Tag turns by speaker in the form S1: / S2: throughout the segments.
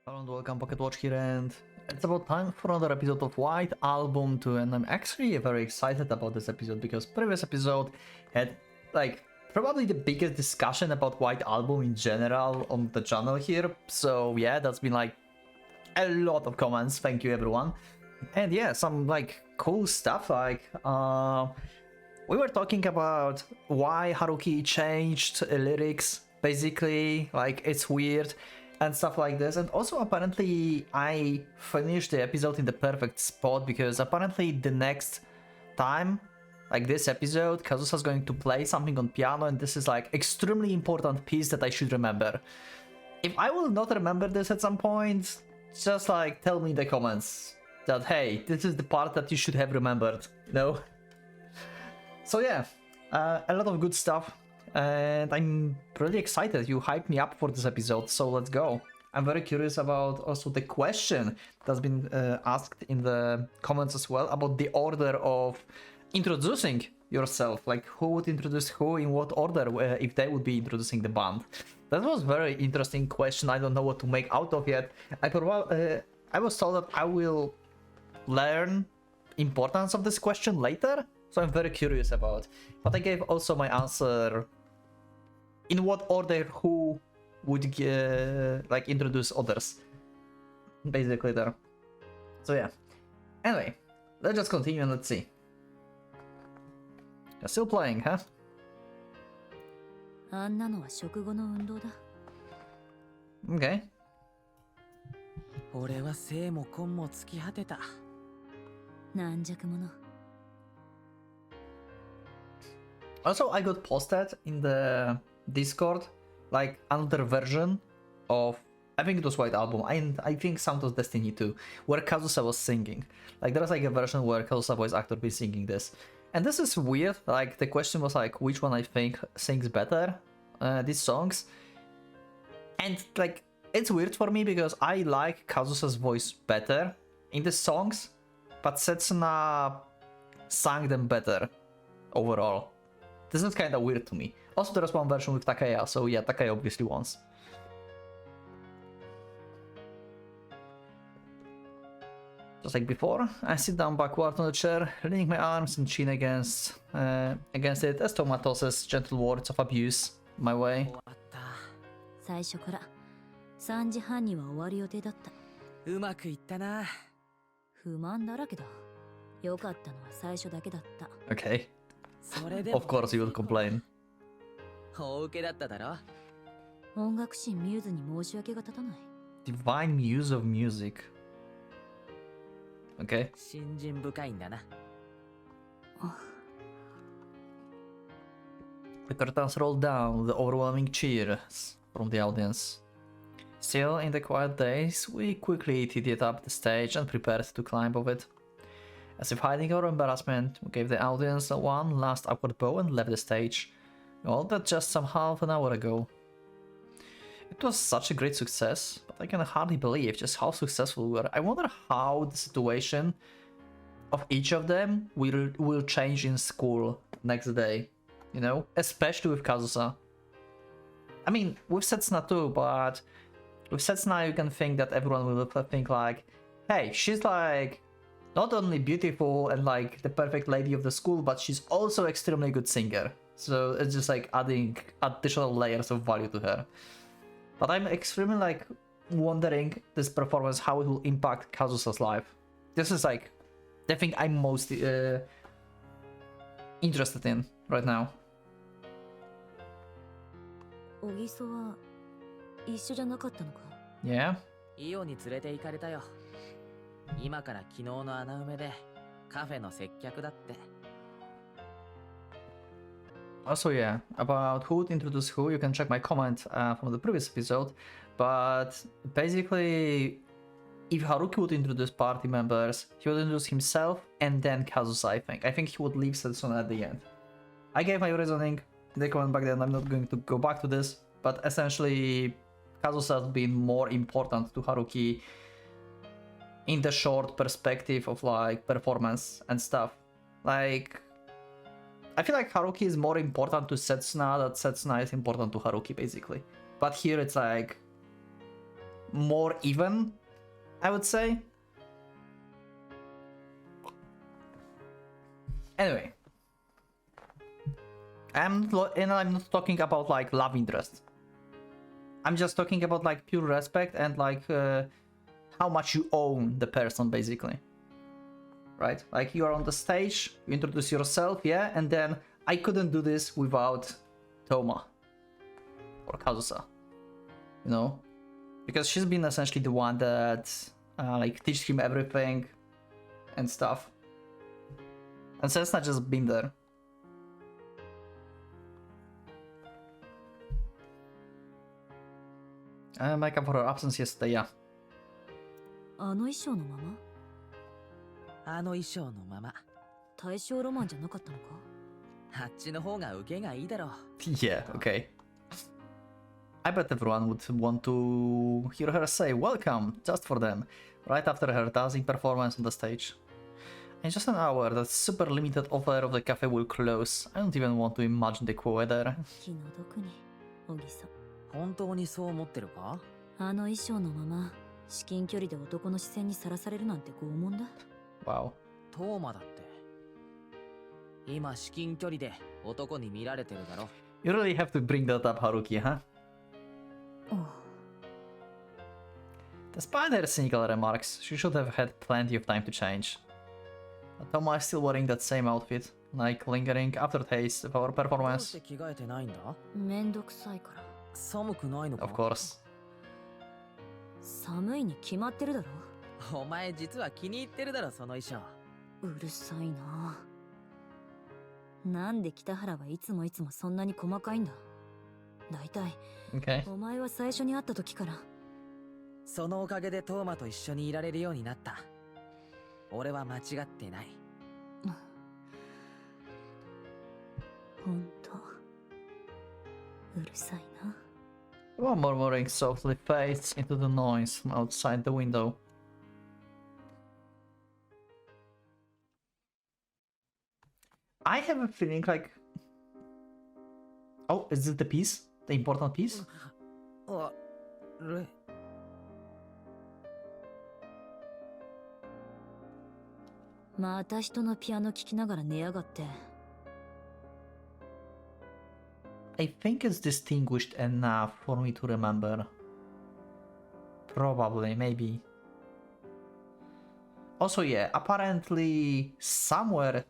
S1: Hello and welcome, PocketWatch here, and it's about time for another episode of White Album 2, and I'm actually very excited about this episode because previous episode had like probably the biggest discussion about White Album in general on the channel here. So yeah, that's been like a lot of comments. Thank you everyone. And yeah, some like cool stuff like we were talking about why Haruki changed lyrics, basically, like it's weird and stuff like this. And also apparently I finished the episode in the perfect spot because apparently the next time, like this episode, Kazusa's going to play something on piano, and this is like extremely important piece that I should remember. If I will not remember this at some point, just like tell me in the comments that hey, this is the part that you should have remembered, you know? So yeah, a lot of good stuff, and I'm really excited. You hyped me up for this episode, so let's go. I'm very curious about also the question that's been asked in the comments as well about the order of introducing yourself, like who would introduce who in what order if they would be introducing the band. That was very interesting question. I don't know what to make out of yet. I was told that I will learn importance of this question later, so I'm very curious about. But I gave also my answer in what order who would like introduce others, basically there. So yeah. Anyway, let's just continue and let's see. You're still playing, huh? Okay. Also, I got posted in the Discord like another version of, I think it was White Album, and I think Sound of Destiny 2, where Kazusa was singing. Like there's like a version where Kazusa voice actor be singing this. And this is weird, like the question was like which one I think sings better these songs. And like it's weird for me because I like Kazusa's voice better in the songs, but Setsuna sang them better overall. This is kind of weird to me. Also, there's one version with Takaya, so yeah, Takaya obviously wants. Just like before, I sit down backward on the chair, leaning my arms and chin against it as Toma tosses gentle words of abuse my way. Okay. Of course you will complain. Divine muse of music. Okay. The curtains roll down with overwhelming cheers from the audience. Still, in the quiet days, we quickly tidied up the stage and prepared to climb over it. As if hiding our embarrassment, we gave the audience one last awkward bow and left the stage. All that just some half an hour ago. It was such a great success, but I can hardly believe just how successful we were. I wonder how the situation of each of them will change in school next day, you know? Especially with Kazusa. I mean, with Setsuna too, but with Setsuna you can think that everyone will think like, hey, she's like not only beautiful and like the perfect lady of the school, but she's also extremely good singer. So it's just like adding additional layers of value to her. But I'm extremely like wondering this performance, how it will impact Kazusa's life. This is like the thing I'm most interested in right now. Yeah? Also, yeah, about who would introduce who, you can check my comment from the previous episode, but basically, if Haruki would introduce party members, he would introduce himself and then Kazusa, I think. I think he would leave Setsuna at the end. I gave my reasoning in the comment back then, I'm not going to go back to this, but essentially, Kazusa has been more important to Haruki in the short perspective of like performance and stuff. Like, I feel like Haruki is more important to Setsuna than Setsuna is important to Haruki, basically. But here it's like more even, I would say. Anyway, I'm not talking about like love interest. I'm just talking about like pure respect and like how much you own the person, basically. Right? Like you are on the stage, you introduce yourself, yeah, and then I couldn't do this without Toma or Kazusa, you know, because she's been essentially the one that like teaches him everything and stuff, and so it's not just been there. Make up for her absence yesterday, yeah.
S2: あの衣装のまま
S3: あの衣装のまま。
S2: 大正ロマンじゃなかったのか
S3: あっちの方が受けがいいだろう。
S1: Yeah, okay. I bet everyone would want to hear her say welcome just for them, right after her dancing performance on the stage. In just an hour, that super limited offer of the cafe will close. I don't even want to imagine the weather.
S2: 気の毒に小木さん
S3: 本当にそう思ってるか？
S2: あの衣装のまま至近距離で男の視線にさらされるなんて拷問だ
S1: Wow.
S3: トーマだって。今至近距離で男に見られてるだろ。
S1: You really have to bring that up, Haruki, huh? Despite her cynical remarks, she should have had plenty of time to change. But Toma is still wearing that same outfit, like lingering aftertaste of our
S3: どうし
S1: performance.
S3: て着替えてないんだ？
S2: めんどくさいから
S3: 寒くないのか？
S1: Of course.
S2: 寒いに決まってるだろ
S3: お前実は気に入ってるだろその衣装。
S2: うるさいななんで北原はいつもそんなに細かいんだだいたい
S1: Okay.
S2: お前は最初に会った時から
S3: そのおかげでトーマと一緒にいられるようになった。俺は間違ってない。
S2: ほんとうるさいな
S1: One murmuring softly fades into the noise from outside the window. I have a feeling like... Oh, is this the piece? The important piece?
S3: あれ
S2: また人のピアノ聴きながら寝やがって
S1: I think it's distinguished enough for me to remember. Probably, maybe. Also, yeah, apparently somewhere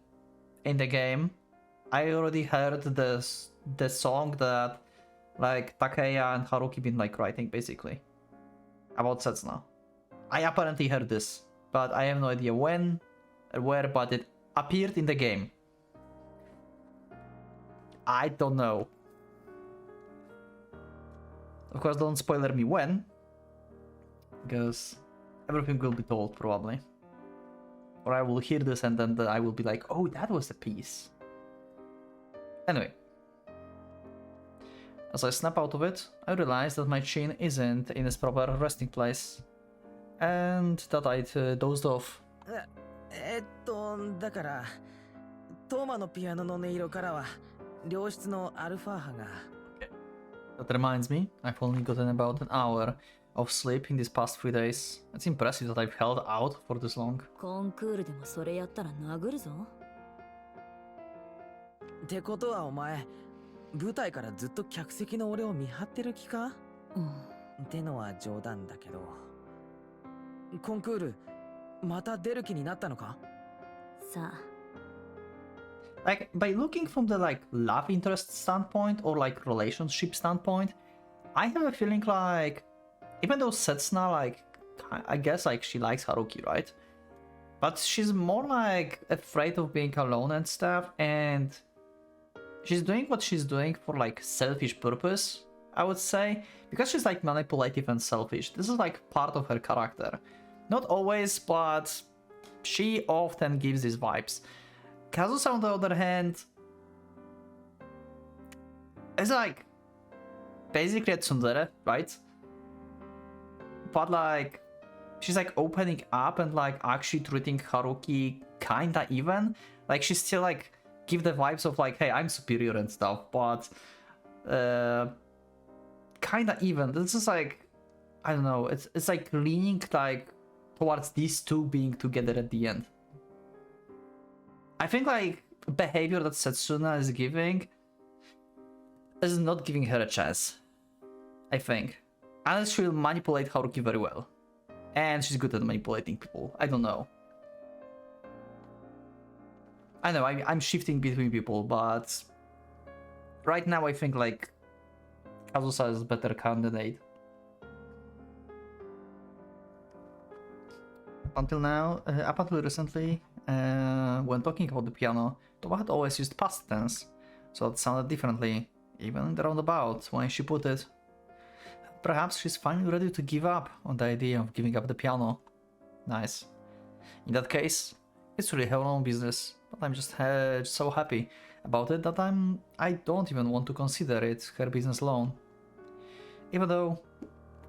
S1: in the game, I already heard the song that like Takeya and Haruki been like writing basically about Setsuna. I apparently heard this, but I have no idea when or where, but it appeared in the game. I don't know. Of course, don't spoiler me when, because everything will be told probably. Or I will hear this and then I will be like, oh, that was the piece. Anyway. As I snap out of it, I realize that my chin isn't in its proper resting place. And that I'd dozed off.
S3: だからトーマのピアノの音色からは良質のアルファ波が。
S1: That reminds me, I've only gotten about an hour of sleep in these past 3 days. It's impressive that I've held out for this long.
S2: コンクールでもそれやったら殴るぞ
S3: ってことはお前舞台からずっと客席の俺を見張ってる気か？ってのは冗談だけど。コンクールまた出る気になったのか？
S2: さあ
S1: Like, by looking from the like love interest standpoint or like relationship standpoint, I have a feeling like, even though Setsuna like, I guess like she likes Haruki, right? But she's more like afraid of being alone and stuff, and she's doing what she's doing for like selfish purpose, I would say, because she's like manipulative and selfish. This is like part of her character. Not always, but she often gives these vibes. Kazusa, on the other hand, is like basically a tsundere, right? But like she's like opening up and like actually treating Haruki kinda even. Like she's still like give the vibes of like, hey, I'm superior and stuff, but kinda even. This is like, I don't know, it's like leaning like towards these two being together at the end. I think like behavior that Setsuna is giving is not giving her a chance. I think. Unless she'll manipulate Haruki very well. And she's good at manipulating people. I don't know. I know, I'm shifting between people, but right now I think like Kazusa is a better candidate. Until now, up until recently, when talking about the piano, Toba had always used past tense, so it sounded differently, even in the roundabout when she put it. Perhaps she's finally ready to give up on the idea of giving up the piano. Nice. In that case, it's really her own business, but I'm just so happy about it that I don't even want to consider it her business alone. Even though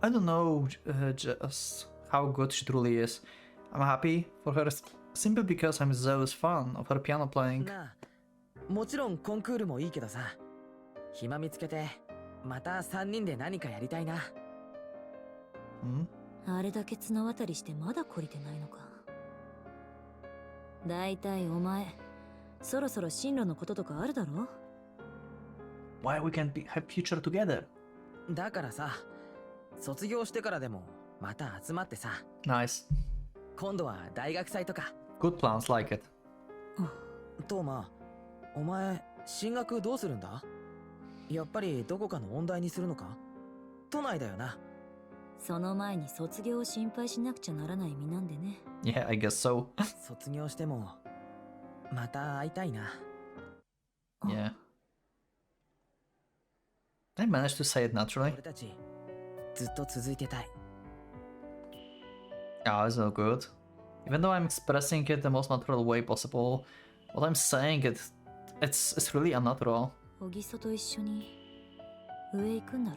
S1: I don't know just how good she truly is, I'm happy for her simply because I'm a zealous fan of her piano playing.
S3: もちろんコンクールもいいけどさ、暇見つけてまた3人で何かやりたいな。
S2: あれだけ綱渡りしてまだ懲りてないのか。だいたいお前、そろそろ進路のこととかあるだろ？
S1: Why we can't have future together?
S3: だからさ、卒業してからでもまた集まってさ。
S1: Nice.
S3: 今度は大学祭とか。
S1: Good plans, like it.
S3: トーマ、お前進学どうするんだ？やっぱりどこかの音大にするのか？都内だよな。
S2: その前に卒業を心配しなくちゃならない身なんでね。
S1: Yeah, I guess so.
S3: 卒業してもまた会いたいな。
S1: Yeah. I managed to say it naturally.
S3: 俺たちずっと続いてたい。
S1: Oh, it's no good. Even though I'm expressing it the most natural way possible, what I'm saying it's really unnatural.
S2: 小木曽と一緒に上行くんだ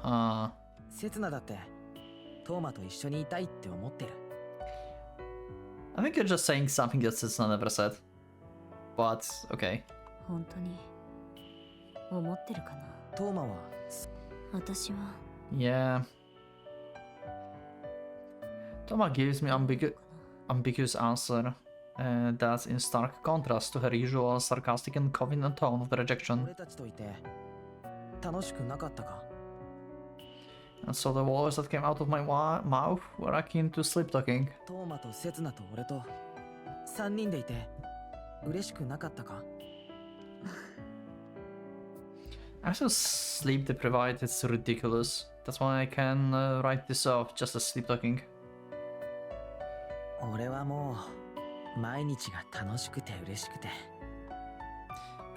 S2: ろ？
S3: せつなだってトーマと一緒にいたいって思ってる。
S1: I think you're just saying something that Setsuna never said. But, okay.
S2: 本当に思ってるかな？
S3: トーマは
S2: 私は
S1: Yeah. Toma gives me ambiguous answer. That's in stark contrast to her usual sarcastic and confident tone of the rejection.
S3: 俺たちといて楽しくなかったか？
S1: And so the words that came out of my mouth were akin to sleep talking.
S3: トーマとせつなと俺と3人でいて嬉しくなかったか？
S1: I'm so sleep deprived, it's ridiculous. That's why I can write this off just as sleep talking.
S3: 俺はもう毎日が楽しくて嬉しくて。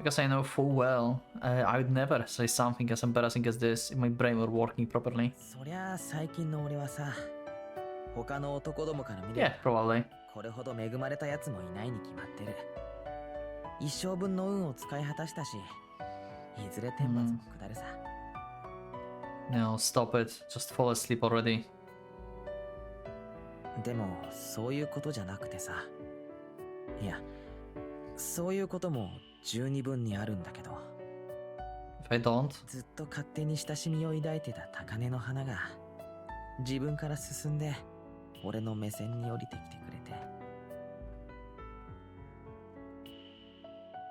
S1: Because I know full well, I would never say something as embarrassing as this if my brain were working properly.
S3: そりゃあ最近の俺はさ、他の男どもから見れば
S1: Yeah, probably.
S3: これほど恵まれたやつもいないに決まってる。一生分の運を使い果たしたし、いずれ天罰も下るさ。
S1: No, stop it. Just fall asleep already.
S3: でもそういうことじゃなくてさ、いや、そういうことも十二分にあるんだけど。
S1: If I don't,
S3: ずっと勝手に親しみを抱いてた高嶺の花が自分から進んで俺の目線に降りてきてくれて。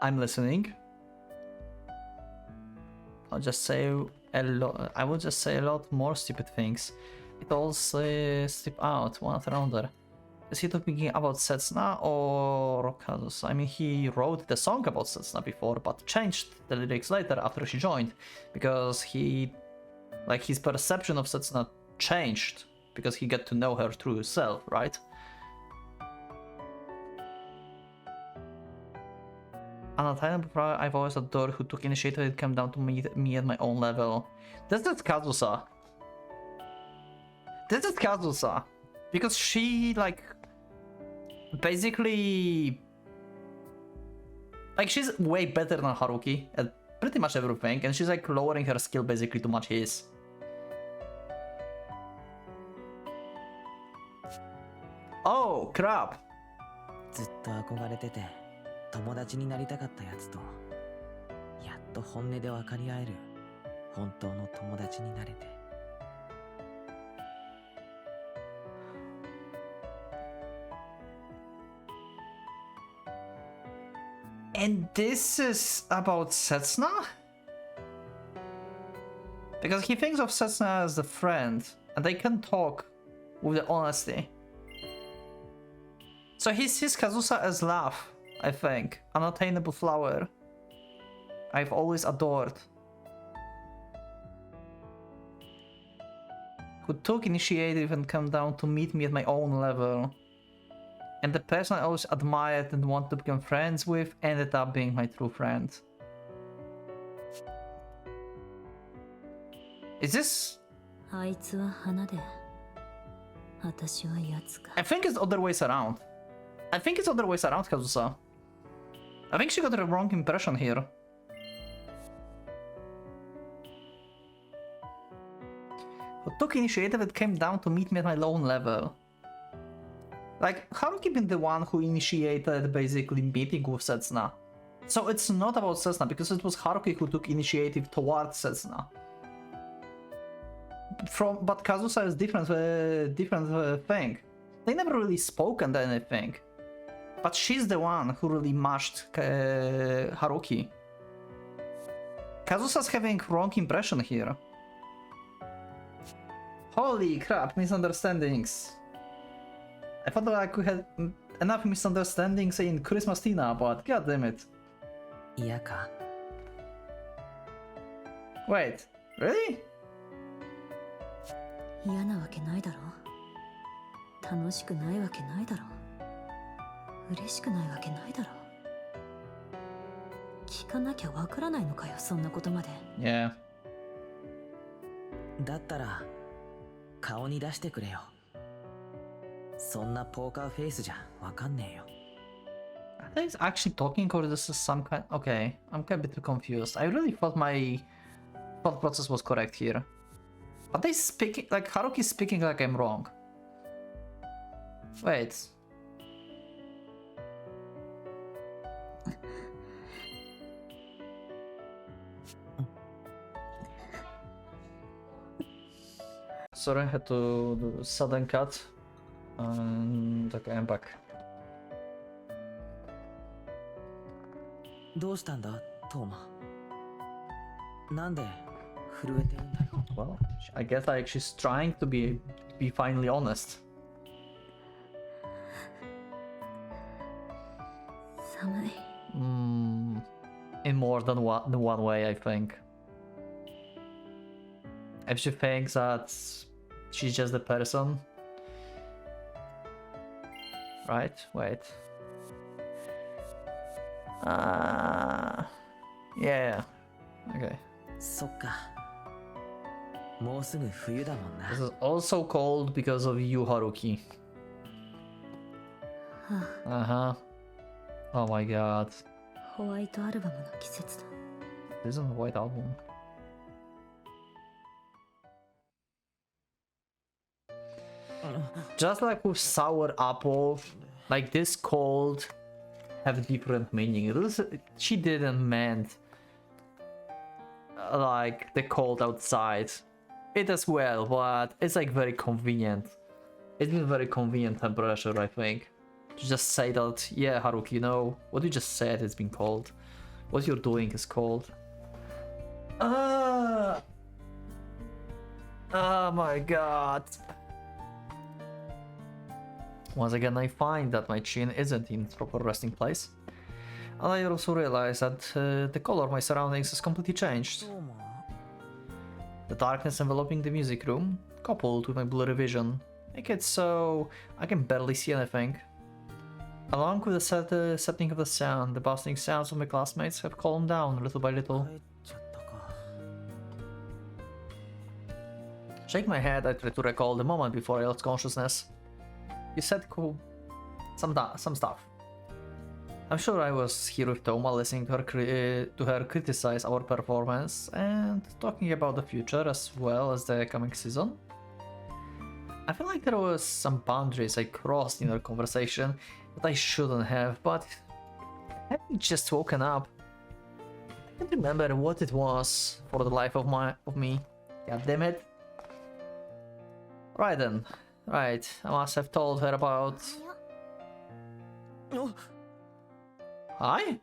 S1: I'm listening. I'll just say a lot. I will just say a lot more stupid things. It all slip out one after another. Is he talking about Setsuna or Kazusa? I mean, he wrote the song about Setsuna before, but changed the lyrics later after she joined, because his perception of Setsuna changed because he got to know her true self, right? Anatai, I've always adored who took initiative. It came down to me at my own level. This is Kazusa. This is Kazusa. Because she, basically... she's way better than Haruki at pretty much everything, and she's, lowering her skill basically to match his. Oh, crap!
S3: ずっと憧れてて友達になりたかったやつとやっと本音で分かり合える本当の友達になれて。
S1: And this is about Setsuna? Because he thinks of Setsuna as the friend, and they can talk with the honesty. So he sees Kazusa as love, I think. Unattainable flower. I've always adored. Who took initiative and came down to meet me at my own level. And the person I always admired and wanted to become friends with ended up being my true friend. Is this... I think it's other ways around. I think it's other ways around, Kazusa. I think she got the wrong impression here. Who took initiative and came down to meet me at my own level. Like, Haruki been the one who initiated basically meeting with Setsuna. So it's not about Setsuna, because it was Haruki who took initiative towards Setsuna. But Kazusa is different thing. They never really spoken anything. But she's the one who really matched Haruki. Kazusa's having wrong impression here. Holy crap, misunderstandings. I thought that I could have enough misunderstandings in Christmas Tina, but god damn it.
S3: Yaka.
S1: Wait, really?
S2: 嫌なわけないだろ。楽しくないわけないだろ。嬉しくないわけないだろ。聞かなきゃわからないのかよ、そんなことまで。
S1: Yeah.
S3: だったら顔に出してくれよ。そんなポーカーフェイスじゃわかんねえよ。
S1: I think it's actually talking or this is some kind... Okay, I'm a bit confused. I really thought my thought process was correct here. But they speaking... Like, Haruki's speaking like I'm wrong. Wait. Sorry, I had to do a sudden cut. And okay, I'm back.
S3: どうしたんだ、トーマ。なんで震えてるんだよ。
S1: Well, I guess like she's trying to be finally honest.
S2: 寒い。
S1: In more than one way, I think. If she thinks that she's just the person. Right? Wait. Yeah. Okay.
S3: そっか。もうすぐ冬だもんな。
S1: This is also cold because of you, Haruki. Uh-huh. Oh my god.
S2: ホワイトアルバムの季節だ。
S1: This isn't a white album. Just like with sour apple, like this cold have different meaning. She didn't meant like the cold outside. It as well, but it's like very convenient. It's been very convenient temperature, I think. To just say that, yeah, Haruki, you know, what you just said has been cold. What you're doing is cold. Oh my god. Once again, I find that my chin isn't in its proper resting place. And I also realize that the color of my surroundings has completely changed. The darkness enveloping the music room, coupled with my blurry vision, make it so I can barely see anything. Along with the setting of the sound, the bustling sounds of my classmates have calmed down little by little. Shake my head, I try to recall the moment before I lost consciousness. You said some stuff. I'm sure I was here with Toma, listening to her criticize our performance and talking about the future as well as the coming season. I feel like there was some boundaries I crossed in our conversation that I shouldn't have, but I haven't just woken up. I can't remember what it was for the life of me. God damn it. Right then. Right, I must have told her about... Hi?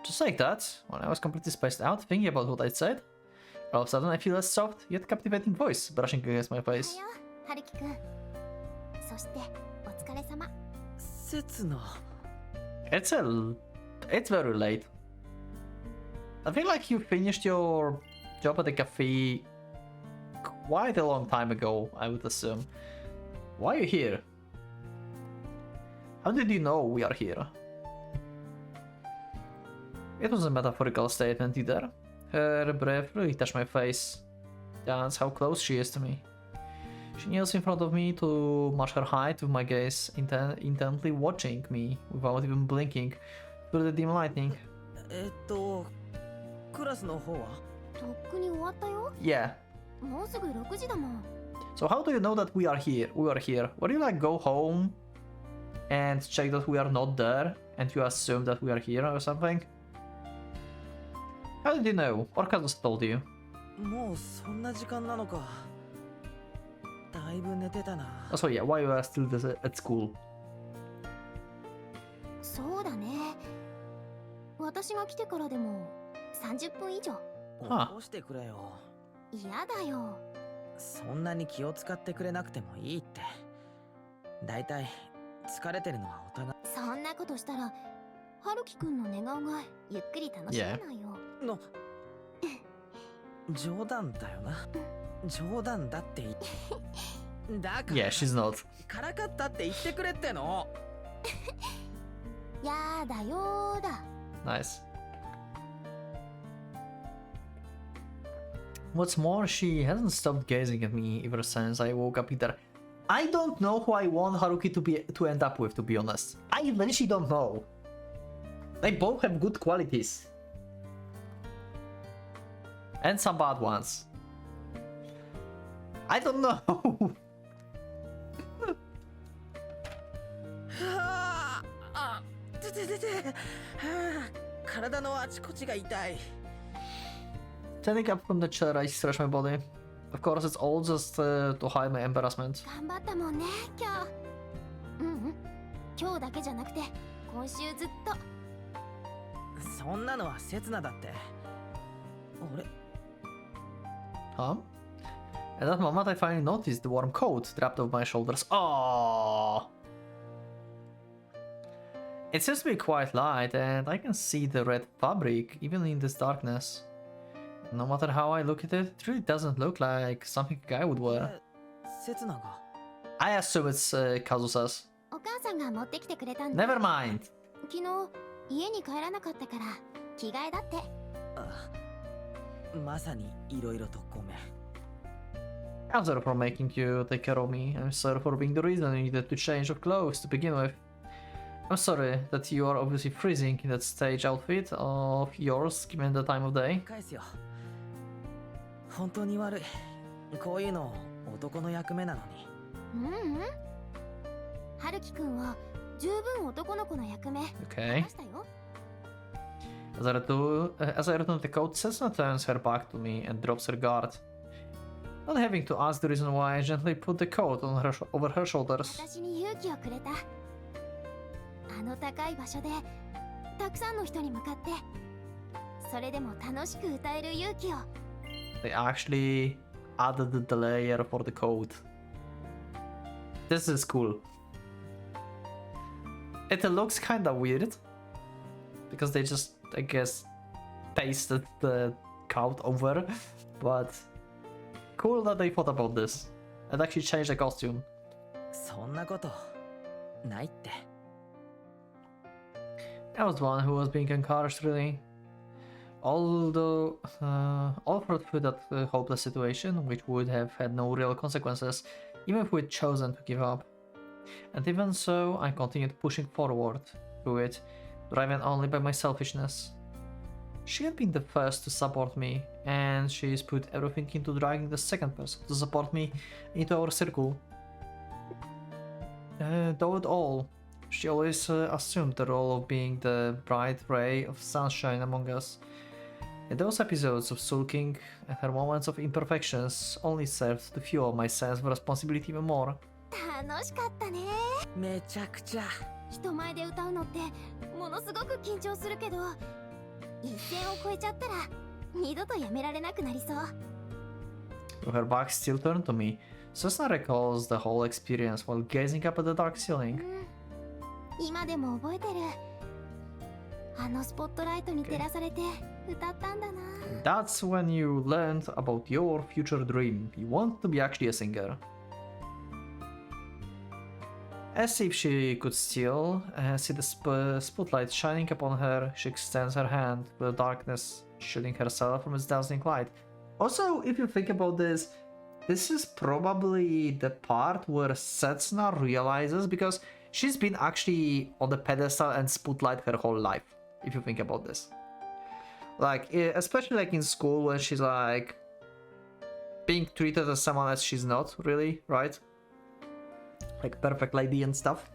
S1: Just like that, when I was completely spaced out, thinking about what I said, all of a sudden I feel a soft yet captivating voice brushing against my face.
S4: はるきくん。そしてお疲れ様。
S3: 刹那
S1: It's very late. I feel like you finished your job at the cafe quite a long time ago, I would assume. Why are you here? How did you know we are here? It was a metaphorical statement either. Her breath really touched my face. That's how close she is to me. She kneels in front of me to match her height with my gaze, intently watching me without even blinking through the dim lighting.
S3: クラスの方は
S4: とっくに終わったよ。
S1: Yeah.
S4: もうすぐ6時だもん。
S1: So how do you know that we are here? We are here. Would you like go home and check that we are not there and you assume that we are here or something? How did you know? Or Kazus told you?
S3: もうそんな時間なのか。だいぶ寝てたな。
S1: So yeah, why you are still at school?
S4: そうだね。私が来てからでも30分以上。
S3: 起こしてくれよ。
S4: 嫌だよ。
S3: そんなに気を使ってくれなくてもいいって。だいたい疲れてるのはお互い。
S4: そんなことしたら、春樹くんの寝顔がゆっくり楽しめないよ。
S3: の冗談だよな。冗談だってだから
S1: Yeah, she's not.
S3: からかったって言ってくれっての。
S4: やだよーだ。
S1: Nice. What's more, she hasn't stopped gazing at me ever since I woke up either. I don't know who I want Haruki to end up with, to be honest. I literally don't know. They both have good qualities. And some bad ones. I don't know.
S3: はあ、体のあちこちが痛い。
S1: Standing up from the chair, I stretch my body. Of course, it's all just to hide my embarrassment.
S4: 頑張ったもんね、今日。今日だけじゃなくて、今週ずっと。
S3: そんなのは刹那だって。俺
S1: Huh? At that moment, I finally noticed the warm coat wrapped over my shoulders. Oh! It seems to be quite light, and I can see the red fabric even in this darkness. No matter how I look at it, it really doesn't look like something a guy would wear.
S3: 刹那が
S1: I assume it's Kazusa's.
S4: お母さんが持ってきてくれたんだ。
S1: Never mind!
S4: 昨日、家に帰らなかったから、着替えだって。
S3: まさにいろいろとごめん。
S1: I'm sorry for making you take care of me. I'm sorry for being the reason you needed to change of clothes to begin with. I'm sorry that you are obviously freezing in that stage outfit of yours given the time of day.
S3: 返すよ。本当に悪い。こういうの男の役目なのに。
S4: 春樹くんは十分男の子の役目。
S1: Okay.
S4: 果たしたよ。
S1: As I return the coat, Setsuna turns her back to me and drops her guard. Not having to ask the reason why, I gently put the coat on over her shoulders.
S4: 私に勇気をくれた。あの高い場所でたくさんの人に向かってそれでも楽しく歌える勇気を。
S1: They actually added the layer for the coat. This is cool. It looks kinda weird because they just, I guess, pasted the coat over, but cool that they thought about this and actually changed the costume.
S3: そんなことないって。
S1: I was the one who was being encouraged, really. Although, all through that hopeless situation, which would have had no real consequences, even if we'd chosen to give up. And even so, I continued pushing forward through it, driven only by my selfishness. She had been the first to support me, and she's put everything into dragging the second person to support me into our circle. Though it all, she always assumed the role of being the bright ray of sunshine among us. And those episodes of sulking and her moments of imperfections only served to fuel my sense of responsibility even more.
S4: 楽しかったね。
S3: めちゃくちゃ。
S4: 人前で歌うのってものすごく緊張するけど一線を越えちゃったら二度とやめられなくなりそう。
S1: With her back still turned to me, Susana recalls the whole experience while gazing up at the dark ceiling.
S4: 今でも覚えてる。あのスポットライトに照らされて歌ったんだな。
S1: That's when you learned about your future dream. You want to be actually a singer. As if she could still see the spotlight shining upon her, she extends her hand to the darkness, shielding herself from its dazzling light. Also, if you think about this, this is probably the part where Setsuna realizes, because she's been actually on the pedestal and spotlight her whole life, if you think about this. Like, especially like in school when she's like being treated as someone as she's not really, right? Like perfect lady and stuff.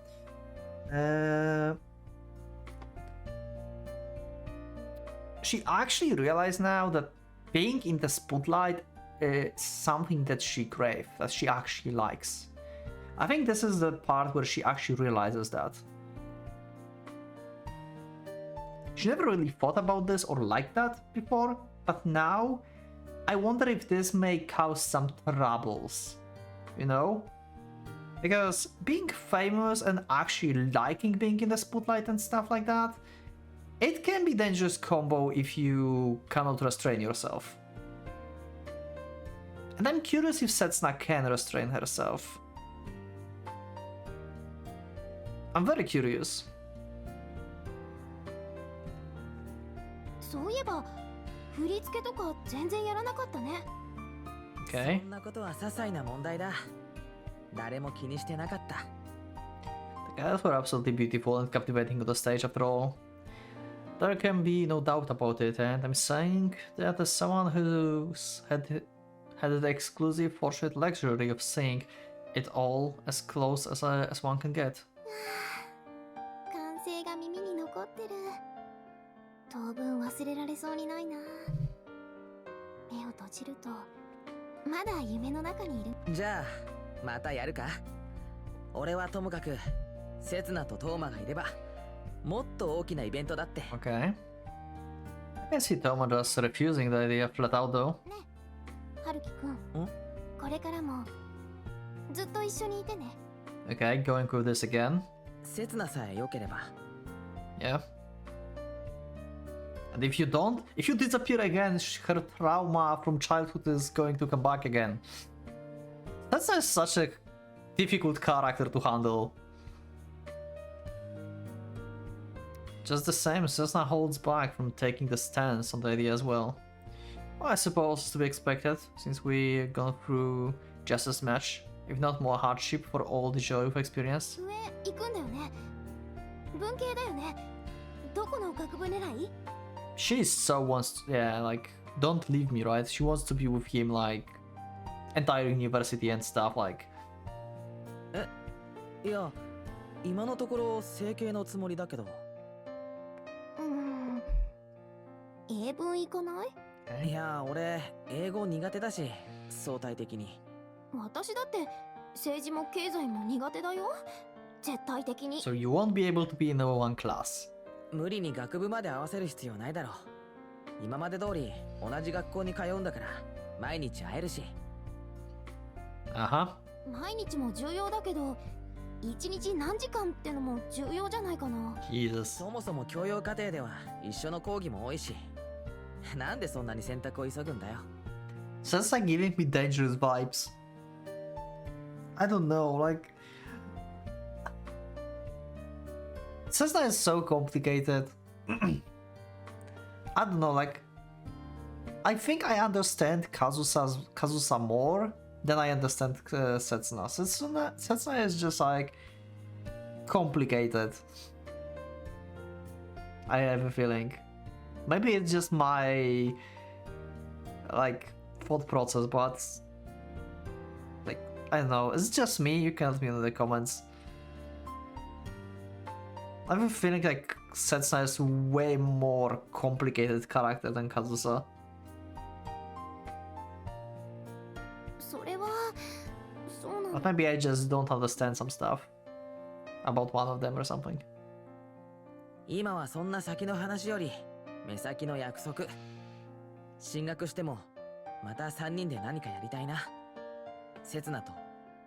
S1: She actually realized now that being in the spotlight is something that she craves, that she actually likes. I think this is the part where she actually realizes that. She never really thought about this or liked that before, but now I wonder if this may cause some troubles, you know? Because being famous and actually liking being in the spotlight and stuff like that, it can be a dangerous combo if you cannot restrain yourself. And I'm curious if Setsuna can restrain herself. I'm very curious.
S4: そういえば振り付けとか全然やらなかったね。
S1: Okay.
S3: そんなことは些細な問題だ。誰も気にしてなかった。
S1: The girls were absolutely beautiful and captivating on the stage after all. There can be no doubt about it, and I'm saying that as someone who's had the exclusive fortunate luxury of seeing it all as close as one can get.
S4: 歓声が耳に残ってる。当分忘れられそうにないな。目を閉じるとまだ夢の中にいる。
S3: じゃあまたやるか。俺はともかくセツナとトーマがいればもっと大きなイベントだって。
S1: Okay. I can see Toma just refusing the idea flat out though.
S4: ねえ、春樹くん。これからもずっと一緒にいてね。
S1: Okay, going with this again.
S3: セツナさえ良ければ。
S1: Yeah. And if you disappear again, her trauma from childhood is going to come back again. That's such a difficult character to handle. Just the same, Cessna holds back from taking the stance on the idea as well. Well, I suppose it's to be expected, since we've gone through just as much, if not more hardship for all the joy we've experienced.
S4: 上行くんだよね。文系だよね。どこの学部狙い？
S1: She so wants to, yeah, like, don't leave me, right? She wants to be with him, like, entire university and stuff, like.
S3: いや、今のところ整形のつもりだけど。
S4: 英文行かない？
S3: いや、俺英語苦手だし、相対的に。
S4: 私だって政治も経済も苦手だよ。絶対的に。
S1: So you won't be able to be in number one class.
S3: 無理に学部まで合わせる必要ないだろう。今まで通り同じ学校に通うんだから毎日会えるし。
S1: Uh-huh.
S4: 毎日も重要だけど、一日何時間ってのも重要じゃないかな。
S1: Jesus.
S3: そもそも教養課程では一緒の講義も多いし、なんでそんなに選択を急ぐんだよ。
S1: Sounds like giving me dangerous vibes. I don't know, like... Cessna is so complicated. I don't know, like... I think I understand Kazusa more than I understand Setsuna. Setsuna is just like... complicated. I have a feeling. Maybe it's just my... like... thought process, but... like, I don't know, is it just me? You can let me know in the comments. I have a feeling like Setsuna is way more complicated character than Kazusa.
S4: それはそうなん
S1: But
S4: だ。
S1: maybe I just don't understand some stuff about one of them or something.
S3: 今はそんな先の話より目先の約束。進学してもまた3人で何かやりたいな。セツナと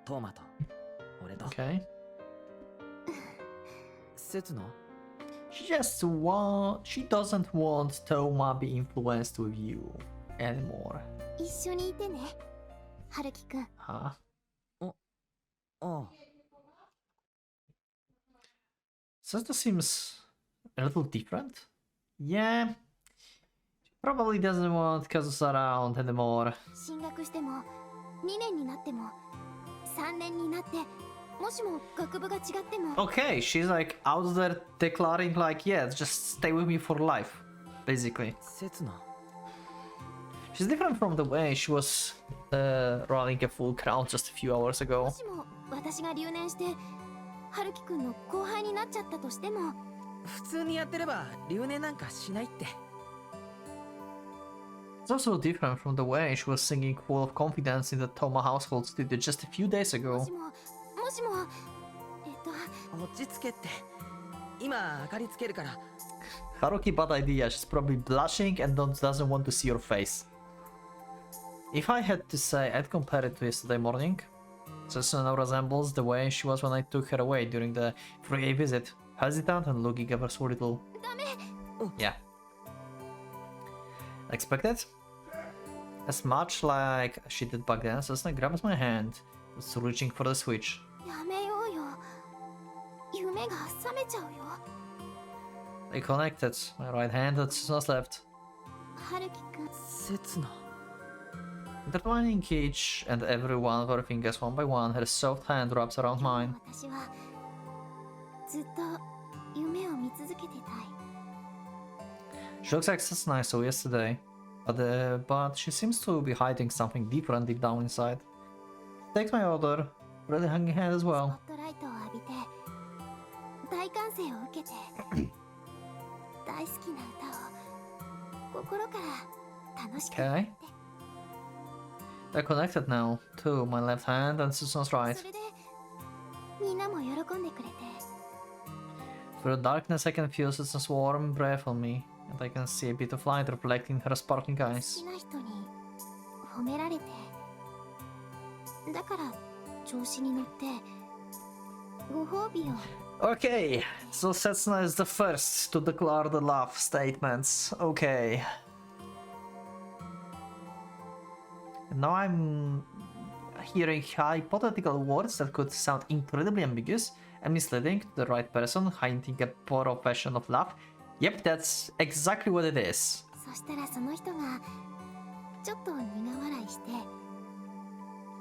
S3: トーマと俺と。
S1: Okay.
S3: セツナ
S1: She doesn't want Toma be influenced with you anymore.
S4: 一緒にいてね、春樹くん。
S1: Huh?
S3: ああ。
S1: Sesta seems a little different. Yeah. She probably doesn't want Kazusa around anymore.
S4: 進学しても2年になっても3年になってもしも学部が違っても
S1: Okay, she's like out there declaring like, yeah, just stay with me for life, basically.
S3: セツナ
S1: She's different from the way she was running a full crowd just a few hours
S4: も
S1: ago.
S4: しも私が留年して春樹くんの後輩になっちゃったとしても
S3: 普通にやってれば留年なんかしないって。
S1: It's also different from the way she was singing full of confidence in the Toma household studio just a few days
S4: も
S1: ago.
S4: しも
S3: 落ち着けって。今明かりつけるから。
S1: Haruki, bad idea. She's probably blushing and doesn't want to see your face. If I had to say, I'd compare it to yesterday morning. Setsuna resembles the way she was when I took her away during the 3A visit. Hesitant and looking ever so little. Yeah. Expected? As much like she did back then, Setsuna grabs my hand, was reaching for the switch.
S4: やめようよ、夢が覚めちゃうよ。
S1: They connected, my right hand at Setsuna's left.
S4: 春樹くん、
S3: セツナ
S1: Intertwining each and every one of her fingers one by one, her soft hand wraps around mine.
S4: 私はずっと夢を見続けてたい。
S1: She looks like Setsuna I saw yesterday, but she seems to be hiding something deeper and deep down inside. She takes my order, really hanging hand as
S4: ス
S1: well.
S4: ポットライトを浴びて大歓声を受けて大好きな歌を心から楽しく歌って、
S1: They're connected now, too, my left hand and Setsuna's right.
S4: それでみんなも喜んでくれて、
S1: Through the darkness I can feel Setsuna's warm breath on me, and I can see a bit of light reflecting in her sparkling
S4: 好
S1: eyes.
S4: きな人に褒められて、だから調子に乗ってご褒美を。
S1: Okay, so Setsuna is the first to declare the love statements. Okay. And now I'm hearing hypothetical words that could sound incredibly ambiguous and misleading to the right person, hinting at profession of love. Yep, that's exactly what it is.
S4: そしたらその人がちょっと苦笑いして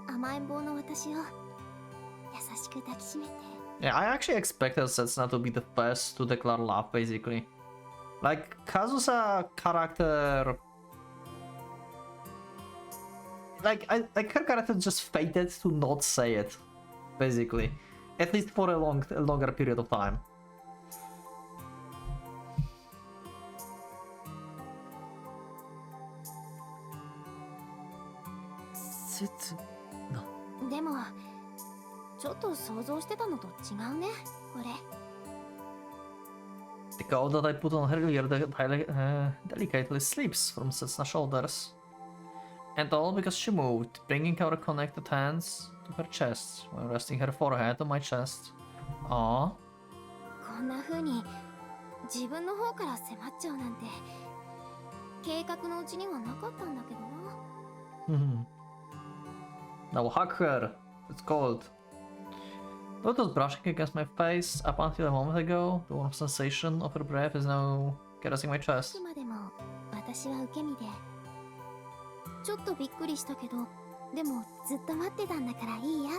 S4: 甘えん坊の私を優しく抱きしめて、
S1: Yeah, I actually expected Setsuna to be the first to declare love, basically. Like, Kazusa character... Like her character just fated to not say it, basically. At least for a longer period of time.
S3: セツナ
S4: でもちょっと想像してたのと違うね、これ。
S1: The coat that I put on her earlier delicately slips from Setsuna's shoulders. And all because she moved, bringing our connected hands to her chest, while resting her forehead on my chest. Aww.
S4: こんな風に自分の方から迫っちゃうなんて計画のうちにはなかったんだけどな。
S1: Now hug her. It's cold. Though it was brushing against my face up until a moment ago, the warm sensation of her breath is now caressing my
S4: あ
S1: chest.
S4: くまでも私は受け身でちょっとびっくりしたけど、でもずっと待ってたんだからいいや。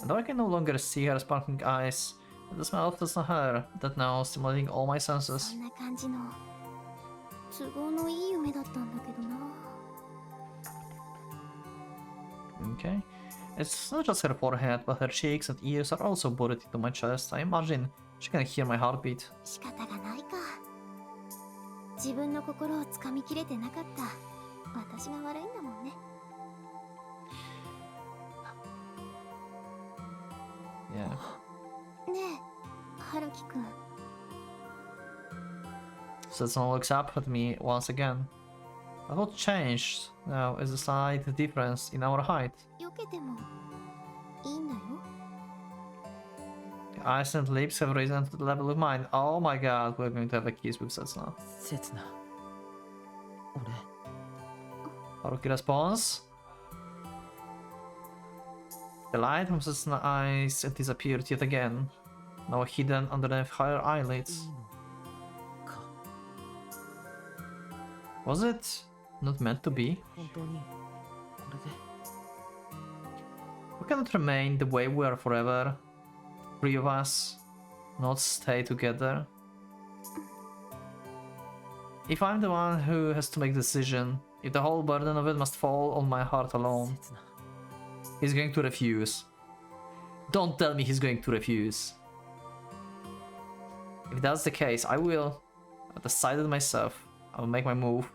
S1: And though I can no longer see her sparkling eyes, and the smell of the hair that now stimulating all my
S4: そ
S1: senses.
S4: んな感じの都合のいい夢だったんだけどな。
S1: Okay. It's not just her forehead, but her cheeks and ears are also buried into my chest. I imagine she can hear my heartbeat.
S4: 仕方がないか。自分の心をつかみきれてなかった私が悪いんだもんね。
S1: Yeah.
S4: ねえ、春樹くん。
S1: Setsuna looks up at me once again. But what changed now is a slight difference in our height.
S4: 避けてもいいんだよ。
S1: The eyes and lips have risen to the level of mine. Oh my god, we're going to have a kiss with Setsuna.
S3: せつな。俺。
S1: Haruki responds. The light from Setsuna's eyes disappeared yet again, now hidden underneath her eyelids.
S3: か。
S1: Was it not meant to be?
S3: 本当に。これで。
S1: We cannot remain the way we are forever. Three of us, not stay together. If I'm the one who has to make the decision, if the whole burden of it must fall on my heart alone,
S3: せつな。
S1: he's going to refuse. Don't tell me he's going to refuse. If that's the case, I will. I've decided myself. I will make my move,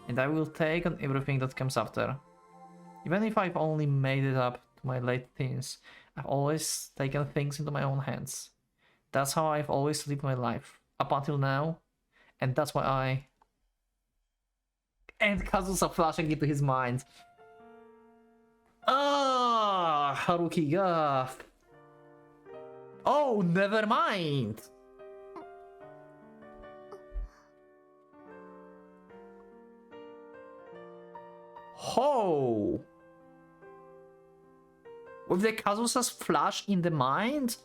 S1: and I will take on everything that comes after. Even if I've only made it up to my late teens, I've always taken things into my own hands. That's how I've always lived my life, up until now, and that's why I... And Kazusa flashing into his mind. Ah, Haruki, yeah. Oh, never mind. Oh. With the Kazusa's flash in the mind?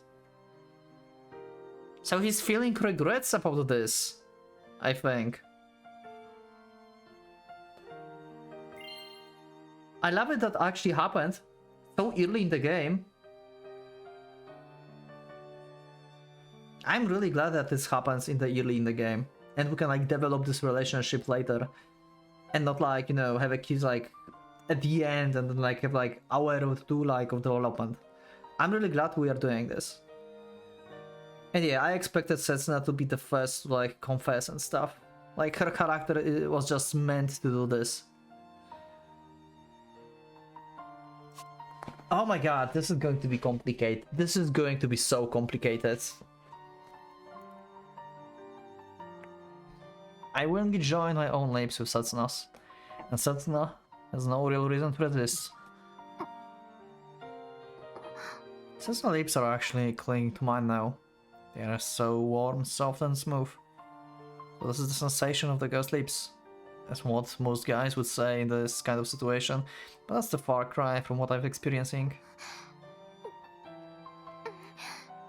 S1: So he's feeling regrets about this, I think. I love it that actually happened so early in the game. I'm really glad that this happens early in the game, and we can like develop this relationship later, and not like, you know, have a kids like at the end and then like have like hour or two like of development. I'm really glad we are doing this. And yeah, I expected Setsuna to be the first to like confess and stuff. Like her character was just meant to do this. Oh my god, this is going to be complicated. This is going to be so complicated. I will join my own lips with Setsuna's, and Setsuna has no real reason to resist. Setsuna's lips are actually clinging to mine now. They are so warm, soft and smooth. So this is the sensation of the girl's lips. That's what most guys would say in this kind of situation, but that's the far cry from what I'm experiencing.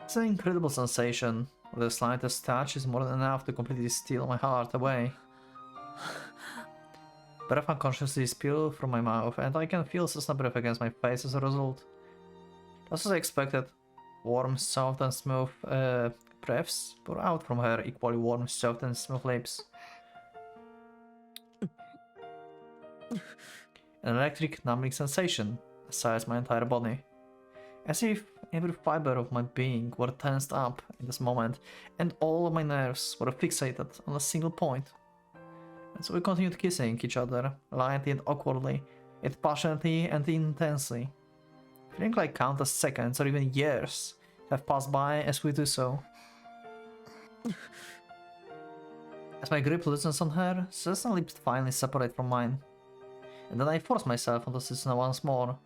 S1: It's an incredible sensation, where the slightest touch is more than enough to completely steal my heart away. Breath unconsciously spilled from my mouth, and I can feel Setsuna breath against my face as a result. Just as I expected, warm, soft and smooth breaths pour out from her equally warm, soft and smooth lips. An electric numbing sensation assails my entire body, as if every fiber of my being were tensed up in this moment, and all of my nerves were fixated on a single point. And so we continued kissing each other, lightly and awkwardly, yet passionately and intensely, feeling like countless seconds or even years have passed by as we do so. As my grip loosens on her, Setsuna's lips finally separate from mine, and then I force myself onto Setsuna once more.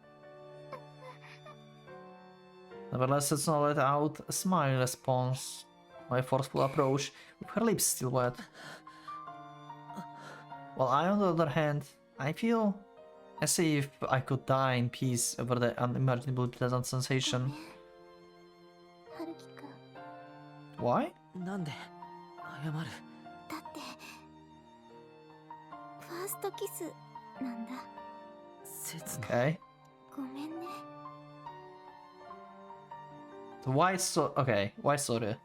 S1: Nevertheless, Setsuna let out a smile in response to my forceful approach, with her lips still wet. While I, on the other hand, I feel as if I could die in peace over the unimaginably pleasant sensation.
S4: 春樹くん、
S1: Why?
S3: なんで謝る。
S4: だってファーストキスなんだ。
S3: せつな。
S1: Okay.
S4: ごめんね。
S1: So why so? Okay, why sorry?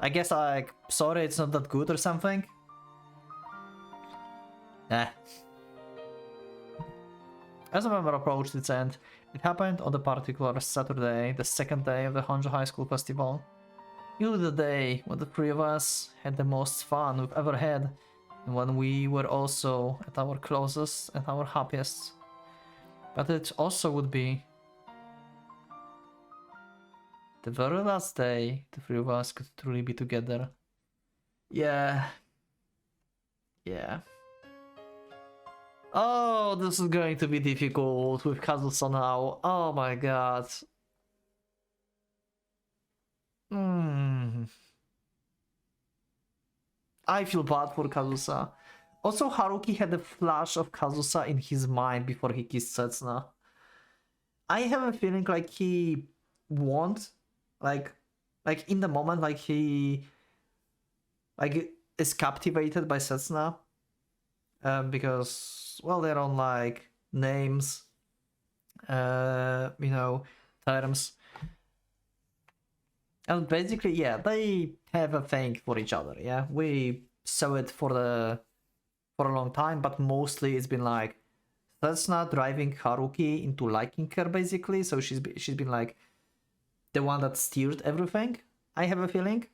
S1: I guess like sorry, it's not that good or something. Eh. As November approached its end, it happened on the particular Saturday, the second day of the Honjo High School Festival. Usually the day when the three of us had the most fun we've ever had, and when we were also at our closest and our happiest. But it also would be the very last day the three of us could truly be together. Yeah. Yeah. Oh, this is going to be difficult with Kazusa now. Oh my god. I feel bad for Kazusa. Also, Haruki had a flash of Kazusa in his mind before he kissed Setsuna. I have a feeling like he won't, like in the moment, like he is captivated by Setsuna, because, well, they're on like names, you know, terms, and basically, yeah, they have a thing for each other. Yeah, we saw it for a long time, but mostly it's been like Setsuna driving Haruki into liking her, basically. So she's been like the one that steered everything, I have a feeling.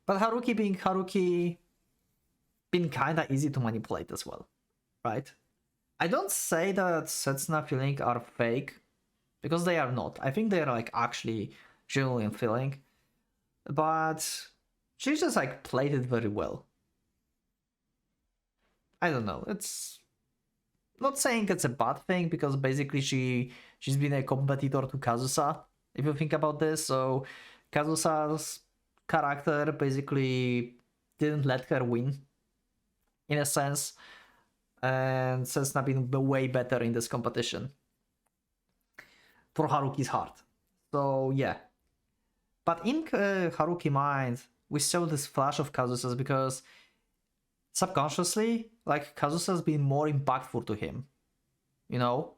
S1: But Haruki being Haruki, been kinda easy to manipulate as well, right? I don't say that Setsuna feelings are fake, because they are not. I think they're like actually genuine feeling, but she just like played it very well. I don't know. It's not saying it's a bad thing, because basically she's been a competitor to Kazusa, if you think about this. So Kazusa's character basically didn't let her win, in a sense, and Setsuna been way better in this competition for Haruki's heart. So yeah, but in Haruki mind, we saw this flash of Kazusa's because subconsciously, like, Kazusa's been more impactful to him, you know?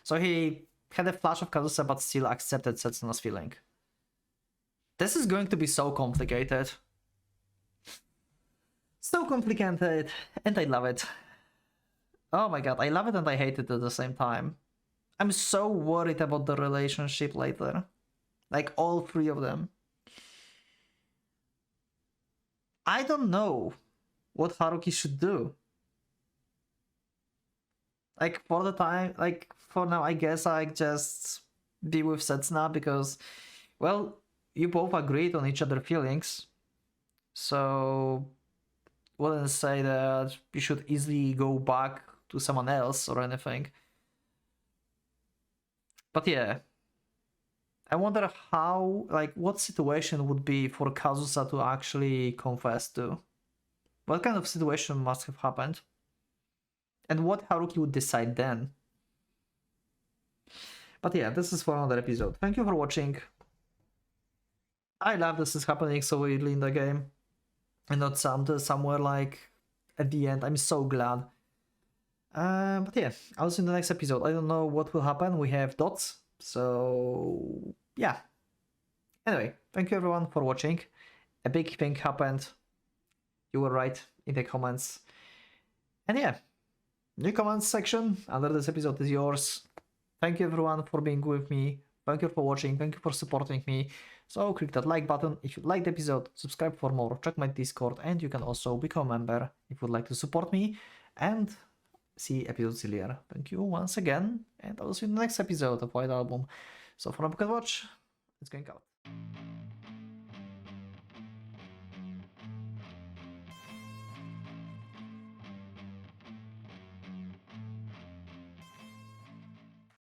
S1: So he had a flash of Kazusa but still accepted Setsuna's feeling. This is going to be so complicated. So complicated, and I love it. Oh my god, I love it and I hate it at the same time. I'm so worried about the relationship later. Like, all three of them. I don't know what Haruki should do. Like, for the time, like, for now, I guess I just be with Setsuna, because, well, you both agreed on each other's feelings. So, wouldn't say that you should easily go back to someone else or anything. But yeah, I wonder how, like, what situation would be for Kazusa to actually confess to? What kind of situation must have happened? And what Haruki would decide then? But yeah, this is for another episode. Thank you for watching. I love this is happening so early in the game, and not somewhere like at the end. I'm so glad. But yeah, I'll see you in the next episode. I don't know what will happen. We have dots, so yeah. Anyway, thank you everyone for watching. A big thing happened. You were right in the comments. And yeah, new comments section under this episode is yours. Thank you everyone for being with me. Thank you for watching. Thank you for supporting me. So click that like button if you liked the episode, subscribe for more, check my Discord, and you can also become a member if you would like to support me and see episodes earlier. Thank you once again, and I'll see you in the next episode of White Album. So for Pocket Watch, it's going out.